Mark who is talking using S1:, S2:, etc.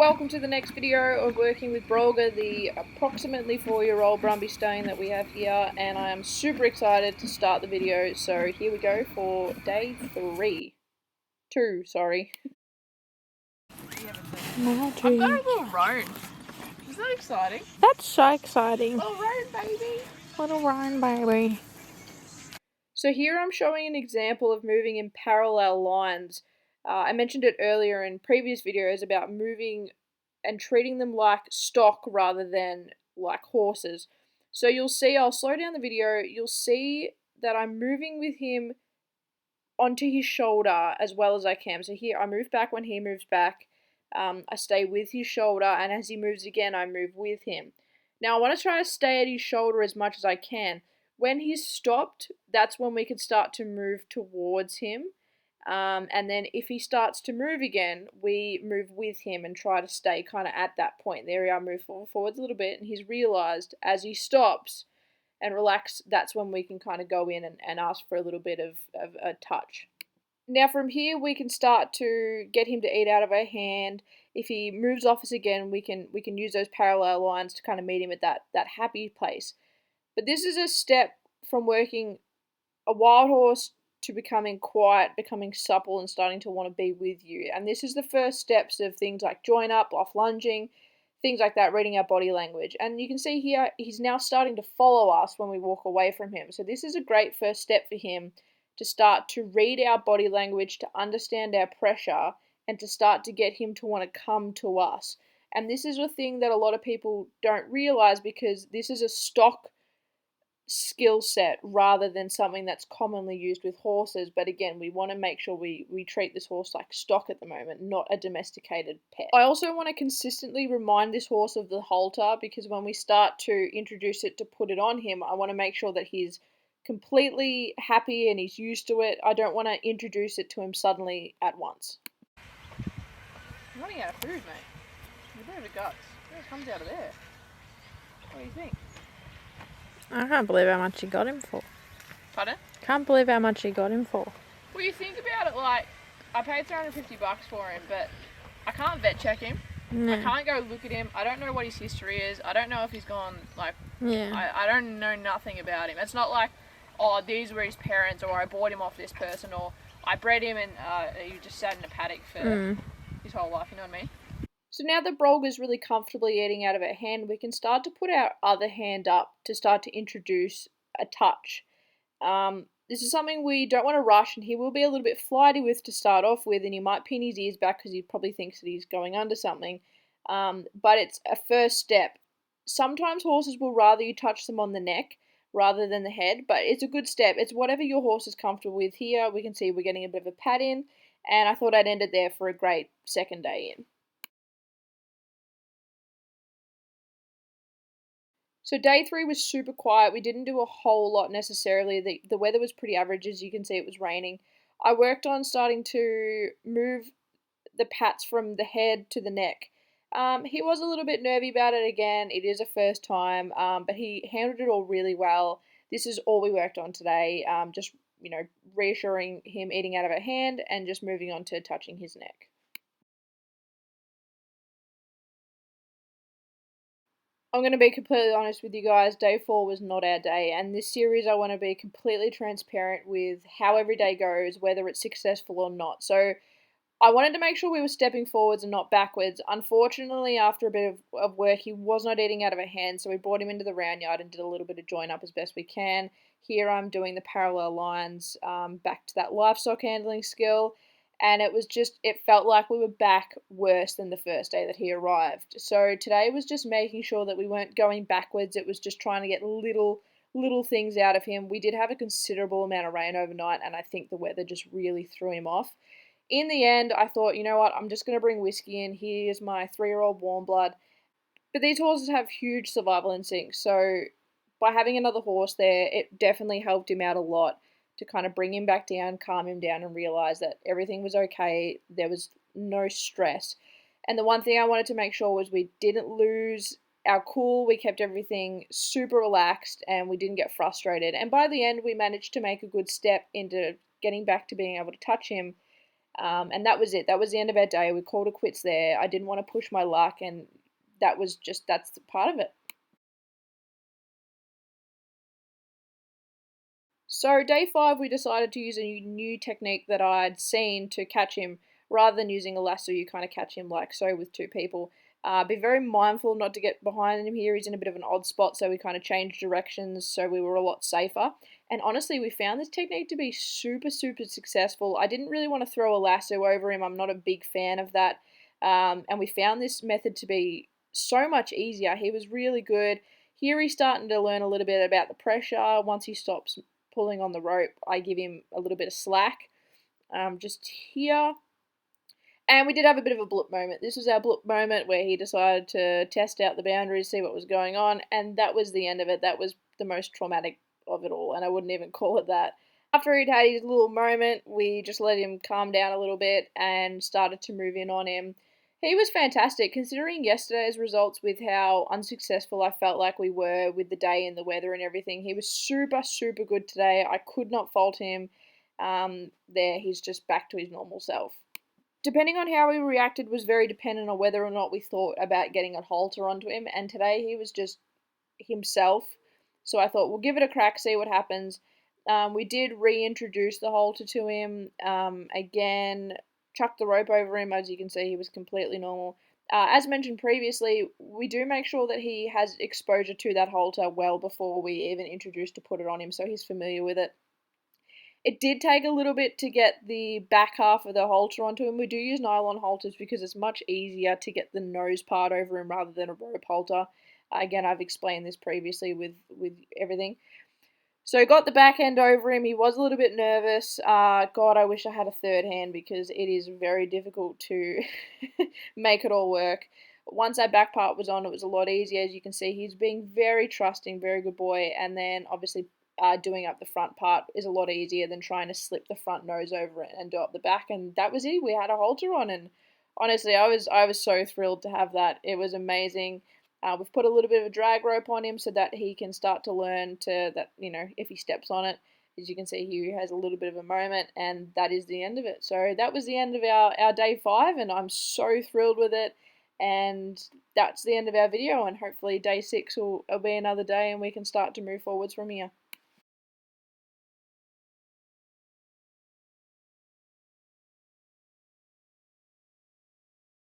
S1: Welcome to the next video of working with Brolga, the approximately 4-year-old Brumby Stallion that we have here, and I am super excited to start the video, so here we go for day 2, sorry.
S2: Magic.
S1: I've got a little roan. Is that exciting?
S2: That's so exciting.
S1: Little roan baby.
S2: Little roan baby.
S1: So here I'm showing an example of moving in parallel lines. I mentioned it earlier in previous videos about moving and treating them like stock rather than like horses. So you'll see, I'll slow down the video, you'll see that I'm moving with him onto his shoulder as well as I can. So here I move back when he moves back, I stay with his shoulder, and as he moves again I move with him. Now I want to try to stay at his shoulder as much as I can. When he's stopped, that's when we can start to move towards him. And then if he starts to move again, we move with him and try to stay kind of at that point. There we are, move forwards a little bit, and he's realised as he stops and relax, that's when we can kind of go in and ask for a little bit of a touch. Now from here we can start to get him to eat out of our hand. If he moves off us again, we can use those parallel lines to kind of meet him at that happy place. But this is a step from working a wild horse to becoming quiet, becoming supple, and starting to want to be with you. And this is the first steps of things like join up, off lunging, things like that, reading our body language. And you can see here, he's now starting to follow us when we walk away from him. So this is a great first step for him to start to read our body language, to understand our pressure, and to start to get him to want to come to us. And this is a thing that a lot of people don't realize, because this is a stock skill set rather than something that's commonly used with horses. But again, we want to make sure we treat this horse like stock at the moment, not a domesticated pet. I also want to consistently remind this horse of the halter, because when we start to introduce it to put it on him, I want to make sure that he's completely happy and he's used to it. I don't want to introduce it to him suddenly at once. I'm running out of food, mate. You're a bit of a guts. It comes out of there. What do you think?
S2: I can't believe how much you got him for.
S1: Pardon?
S2: Can't believe how much you got him for.
S1: Well, you think about it, like, I paid $350 for him, but I can't vet check him.
S2: No.
S1: I can't go look at him. I don't know what his history is. I don't know if he's gone, like,
S2: Yeah.
S1: I don't know nothing about him. It's not like, oh, these were his parents, or I bought him off this person, or I bred him and he just sat in a paddock for his whole life, you know what I mean? So now that Brolga's really comfortably eating out of her hand, we can start to put our other hand up to start to introduce a touch. This is something we don't want to rush, and he will be a little bit flighty with to start off with, and he might pin his ears back because he probably thinks that he's going under something. But it's a first step. Sometimes horses will rather you touch them on the neck rather than the head, but it's a good step. It's whatever your horse is comfortable with. Here we can see we're getting a bit of a pat in, and I thought I'd end it there for a great second day in. So day 3 was super quiet. We didn't do a whole lot necessarily. The weather was pretty average. As you can see, it was raining. I worked on starting to move the pats from the head to the neck. He was a little bit nervy about it again. It is a first time, but he handled it all really well. This is all we worked on today. Just, reassuring him, eating out of our hand, and just moving on to touching his neck. I'm going to be completely honest with you guys, day 4 was not our day, and this series I want to be completely transparent with how every day goes, whether it's successful or not. So I wanted to make sure we were stepping forwards and not backwards. Unfortunately, after a bit of work, he was not eating out of a hand, so we brought him into the round yard and did a little bit of join up as best we can. Here I'm doing the parallel lines, back to that livestock handling skill. And it felt like we were back worse than the first day that he arrived. So today was just making sure that we weren't going backwards. It was just trying to get little things out of him. We did have a considerable amount of rain overnight, and I think the weather just really threw him off. In the end, I thought, you know what, I'm just going to bring whiskey in. Here's my 3-year-old warm blood. But these horses have huge survival instincts, so by having another horse there, it definitely helped him out a lot to kind of bring him back down, calm him down, and realize that everything was okay. There was no stress. And the one thing I wanted to make sure was we didn't lose our cool. We kept everything super relaxed and we didn't get frustrated. And by the end, we managed to make a good step into getting back to being able to touch him. And that was it. That was the end of our day. We called it quits there. I didn't want to push my luck, and that's part of it. So day 5, we decided to use a new technique that I'd seen to catch him. Rather than using a lasso, you kind of catch him like so with 2 people. Be very mindful not to get behind him here. He's in a bit of an odd spot, so we kind of changed directions so we were a lot safer. And honestly, we found this technique to be super, super successful. I didn't really want to throw a lasso over him. I'm not a big fan of that. And we found this method to be so much easier. He was really good. Here he's starting to learn a little bit about the pressure. Once he stops pulling on the rope, I give him a little bit of slack. Just here. And we did have a bit of a blip moment. This was our blip moment where he decided to test out the boundaries, see what was going on, and that was the end of it. That was the most traumatic of it all, and I wouldn't even call it that. After he'd had his little moment, we just let him calm down a little bit and started to move in on him. He was fantastic, considering yesterday's results with how unsuccessful I felt like we were with the day and the weather and everything. He was super, super good today. I could not fault him. He's just back to his normal self. Depending on how he reacted was very dependent on whether or not we thought about getting a halter onto him. And today he was just himself. So I thought we'll give it a crack, see what happens. We did reintroduce the halter to him. Again, chucked the rope over him. As you can see, he was completely normal. As mentioned previously, we do make sure that he has exposure to that halter well before we even introduce to put it on him, so he's familiar with it. It did take a little bit to get the back half of the halter onto him. We do use nylon halters because it's much easier to get the nose part over him rather than a rope halter. Again, I've explained this previously with everything. So got the back end over him. He was a little bit nervous. God, I wish I had a third hand because it is very difficult to make it all work. Once that back part was on, it was a lot easier. As you can see, he's being very trusting, very good boy. And then obviously doing up the front part is a lot easier than trying to slip the front nose over it and do up the back. And that was it. We had a halter on, and honestly, I was so thrilled to have that. It was amazing. We've put a little bit of a drag rope on him so that he can start to learn to that, if he steps on it, as you can see, he has a little bit of a moment, and that is the end of it. So that was the end of our day 5, and I'm so thrilled with it. And that's the end of our video, and hopefully day 6 will be another day and we can start to move forwards from here.